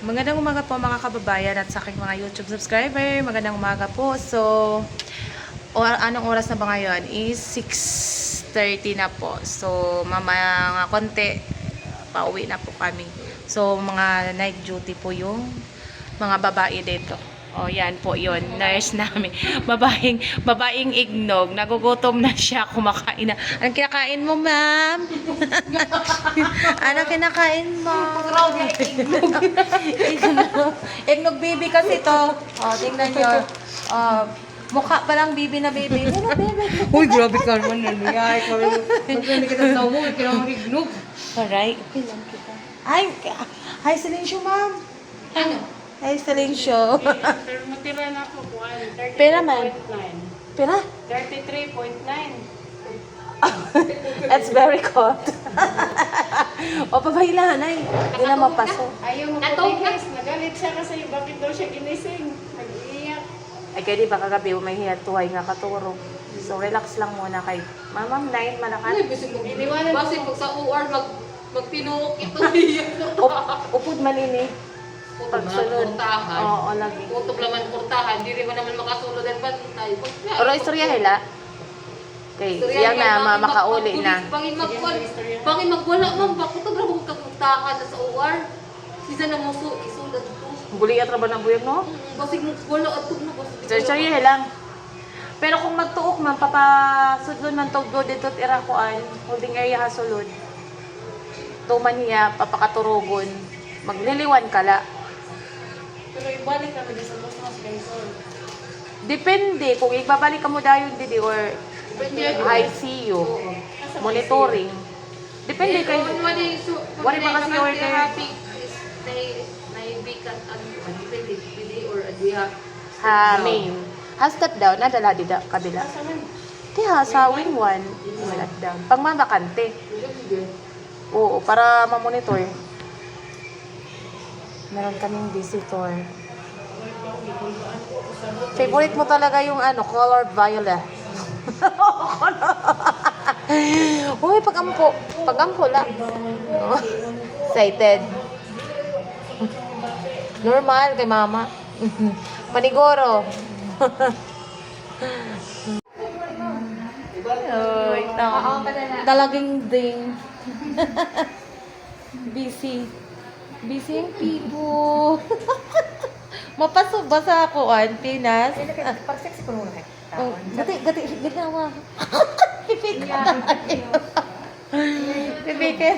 Magandang umaga po mga kababayan at sa aking mga YouTube subscriber. Magandang umaga po. So, anong oras na ba ngayon? Is 6:30 na po. So, mamaya nga konti, pauwi na po kami. So, mga night duty po yung mga babae dito. O, yan po yun. Nurse namin. Babaeng ignog. Nagugutom na siya. Kumakain na. Anong kinakain mo, ma'am? Anong kinakain mo? Ignog baby kasi to. O, tingnan nyo. Mukha pa lang baby na baby. Ano, baby? Uy, grabe ka naman. Nangyay. Hindi kita sa mo. Kailangan ignog. Alright. Hi, Silencio, ma'am. Ano? Hi, Silencio. Pero matira na ako, buwan. Pera man. 33.9. Pera? 33.9. That's very cold. O, pabahilahan ay. Hindi na mapasok. Ayaw mo pabigis. Nagalit siya kasi bakit daw siya ginising. Nag-iiyak. Ay, kaya di ba kagabi, may hiyatuhay nga katuro. So, relax lang muna kay Ma'am, 9, malakas. Uy, basig mo. Iniwanan Basig ko. pag sa OR, magpinuok ito. Upod malini. Pagsunod. Kurtahan. Oo, lagi. Kutob naman kurtahan. Di rin mo naman makasulod ang bantay. Pero istorya hila. Okay, yan na, makauli na. Bangin magwala, ma'am. Bakit ito grabong kakurtahan sa OR? Sisa na mo isulad ko. Buli at raba na buyog, no? Basig mo wala at tug na basig. Istorya hila. Pero kung magtuok man, papasudlon man tog do dito at irakuan, holding area hasulod. Tuman niya, papakaturugon. Magliliwan kala. Pero ibalik kami sa mas kaisol. Depende kung ibabalik ka mo dayon didi or ICU, monitoring. Depende kay wari ba kasi order. Ha, main. Ha, step down, nadala dida kabila. Di ha, sa wing 1, step down. Pang mabakante. Oo, para ma-monitor. Meron kaming visitor. Favorite mo talaga yung color violet. Uy, pagampo. Pagampo lang. Excited. Normal kay mama. Panigoro. Oy, talagang ding. Busy. Busy ang pipo. Mapasok ba sa kuan, Pinas? Para sexy ko muna kayo. Oh, gati, ginawa. Pipikan. Pipikan.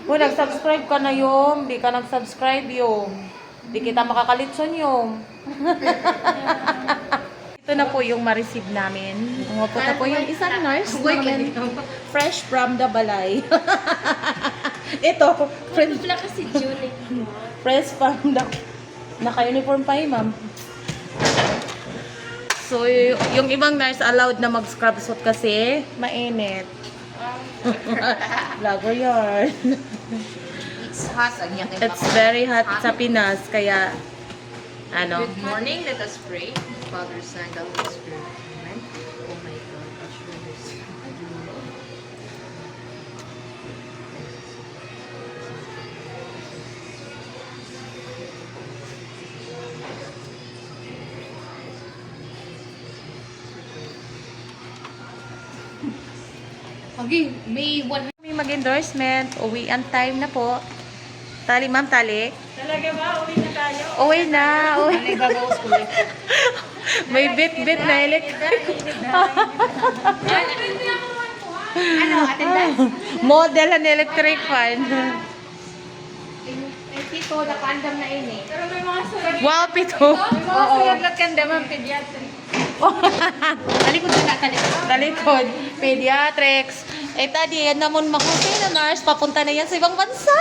Kung nag-subscribe ka na yung, di ka nag-subscribe yung. Di kita makakalitson yung. Ito na po yung ma-receive namin. Umapot na po yung isang nurse namin. Fresh from the balay. Ito, friend Wala kasi Julie. fresh from the naka-uniform pa eh, ma'am. So, yung ibang nurse allowed na mag-scrub suit kasi mainit. Vlogger yarn. It's hot. It's very hot sa Pinas, kaya Good morning. Let us pray. Father, Son, and Holy Spirit. Amen. Oh my God. Assure this. Okay, May 100. may mag-endorsement. Uwi ang time na po. Tali, ma'am, tali. Talaga ba? Uwi na tayo? Uwi na. Uwi. Ano ibabaw ko ulit? May bit-bit na electric. Ano, attendance? Model ang electric fan. Tito, nakaandam na ini. Pero may mga sulat. Wow, pito. May mga sulat lang kanda man pediatric. Talikod na nakalikod. Talikod. Pediatrics. Eh, tadi, yan naman makusin na nurse. Papunta na yan sa ibang bansa.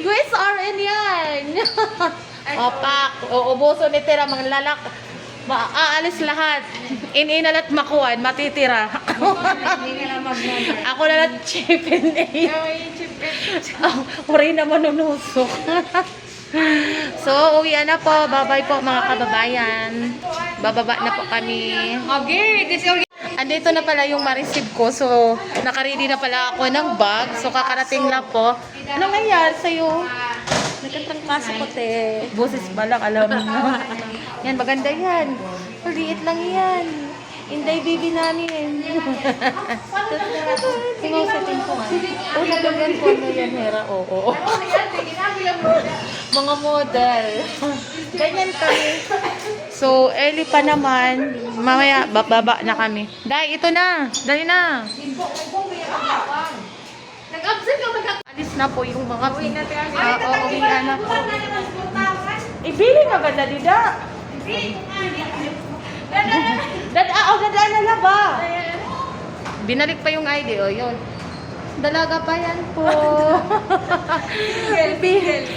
USRN yan. Opak. Uubuso ni Tira, mga lalak. Aalis lahat. Ininalat makuan, matitira. Ako na lang chip and aid. Uri na manunusok. So, uwi na po. Bye-bye po mga kababayan. Bababa na po kami. Okay, this is Andito na pala yung ma-receive ko. So, nakaready na pala ako ng bag. So, kakarating lang po. Anong nangyari sa'yo? Nagkatrangkaso ko, te. Boses pa lang, alam mo na. Yan, maganda yan. Maliit lang yan. Inday baby namin. Tingnan sa atin ko nga. Oh, nagagyan ko na yan, Hera. Oo. Mga model. Ganyan kami. So, early pa naman. Mamaya, bababa na kami. Dahil, ito na. Dali na. Nag-absent ka ba? Alis na po yung mga... Uwi na tayo. uwian na po. Ibili nga ganda, Dida. Dadaan na ba? Binalik pa yung ID, oh, yun. Dalaga pa yan po.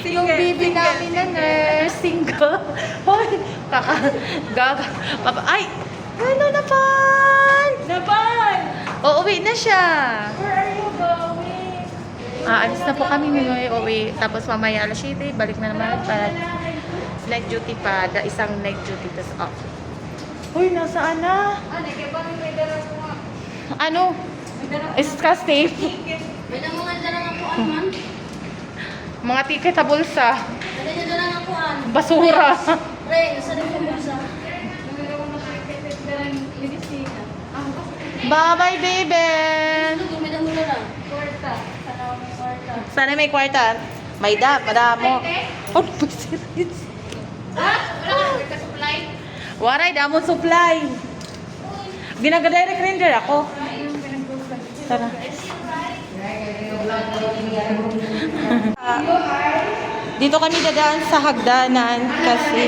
Yung bibi namin na nurse, single. Hoy, ay, ano na pa? Napan! Uuwi na siya. Where are you going? Alis na po kami ngayon, uwi. Tapos mamaya alas 7, balik na naman para night duty pa. Isang night duty, tapos off. Uy, nasaan na? May dala ko nga. Ano? Iska safe. May namungan dala ng kuan man. Mga ticket sa bulsa. Dala niya dala ng kuan. Basura. Pre, nasa rin yung bulsa. Bye-bye, baby. Ito, may damo dala. Kwarta. Sana may kwarta. Sana may kwarta. May madamo. Oh, pasirit. Wala ka nagka-supply? Waray, damon supply. Ginaga-direct render ako. Tara. Dito kami dadaan sa hagdanan kasi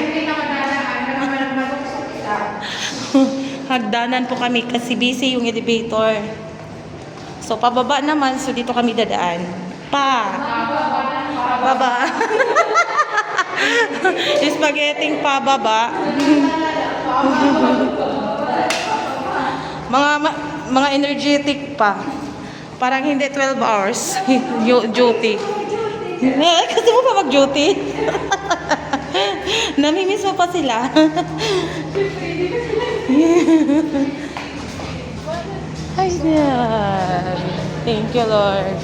hagdanan po kami kasi busy yung elevator. So pababa naman, so dito kami dadaan. Baba. Spaghetti pababa. mga energetic pa. Parang hindi 12 hours duty. Kasi mo pa mag-duty? Namimiss mo pa sila. Ay, yan. Thank you, Lord.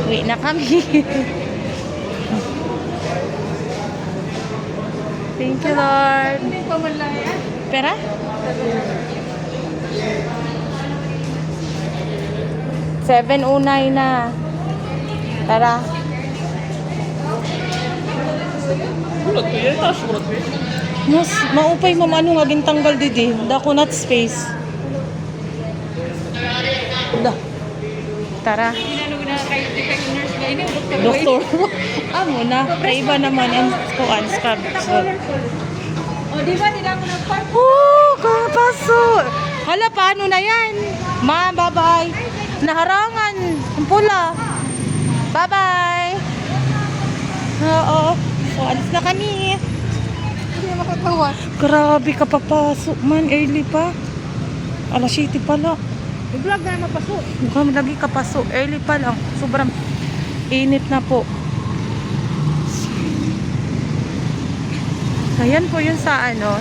Uwi na kami. Thank you, Lord. Hindi pa man lang yan. Pera? $7.09 na. Tara. Mas maupay mamano nga gintanggal didi. Dako not space. Da. Tara. Inanog na kayo defect nurse ba ini? Doktor. Amo na. Kaiba naman ang kuan scrub. So. O, di ba? Hindi na ako nag-park. Oh, kapaso. Hala, paano na yan? Ma, bye-bye. Naharangan. Ang pula. Bye-bye. Oo. So, alis na kami. Hindi na makatawa. Grabe ka papasok man. Early pa. Alas 7 pala. Vlog na mapasok. Mukhang lagi ka pasok. Early pa lang. Sobrang init na po. Ayan po yun sa ano,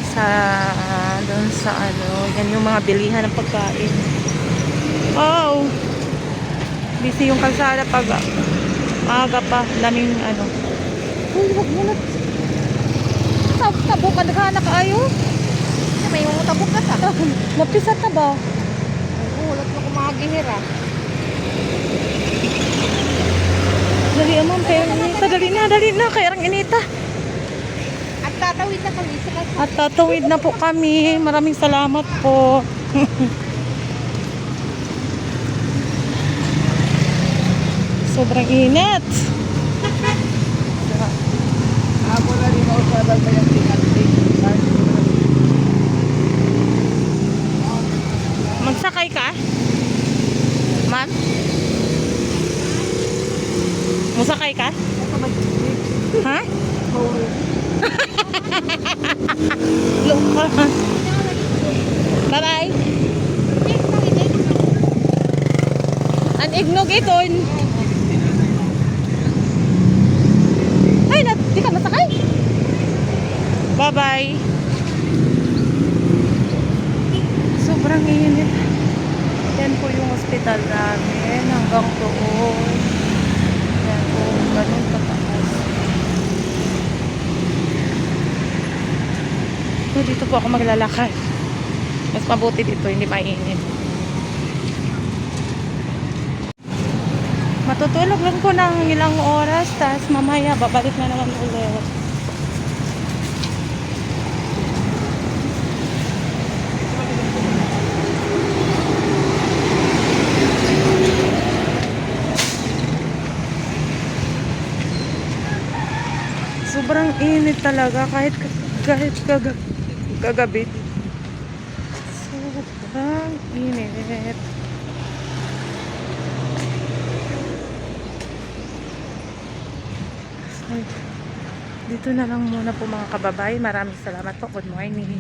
doon sa ano, yan yung mga bilihan ng pagkain. Wow! Busy yung kalsada pag maaga pa, daming ano. Uy, wag mo na. Tabok ka, naghahanap ka ayo. May mga tabok na sa. Mapisat na ba? Ulat na kumagihira. Dali naman, pero inita. Dali na, kaya rang inita. At tatawid na kami sa kasi. At tatawid na po kami. Maraming salamat po. Sobrang init. Ako na rin ako sa dal pa yung tingating. Magsakay ka? Ma'am? Musakay ka? Ha? Luka. Bye-bye. Ang ignog iton. Ay, di ka nasakay. Bye-bye. So, po ako maglalakad. Mas mabuti dito, hindi mainit. Matutulog lang po ng ilang oras, tapos mamaya babalik na naman ulit. Sobrang init talaga kahit kagabi. Sobrang init. Ay, dito na lang muna po mga kababayan. Maraming salamat po. Good morning.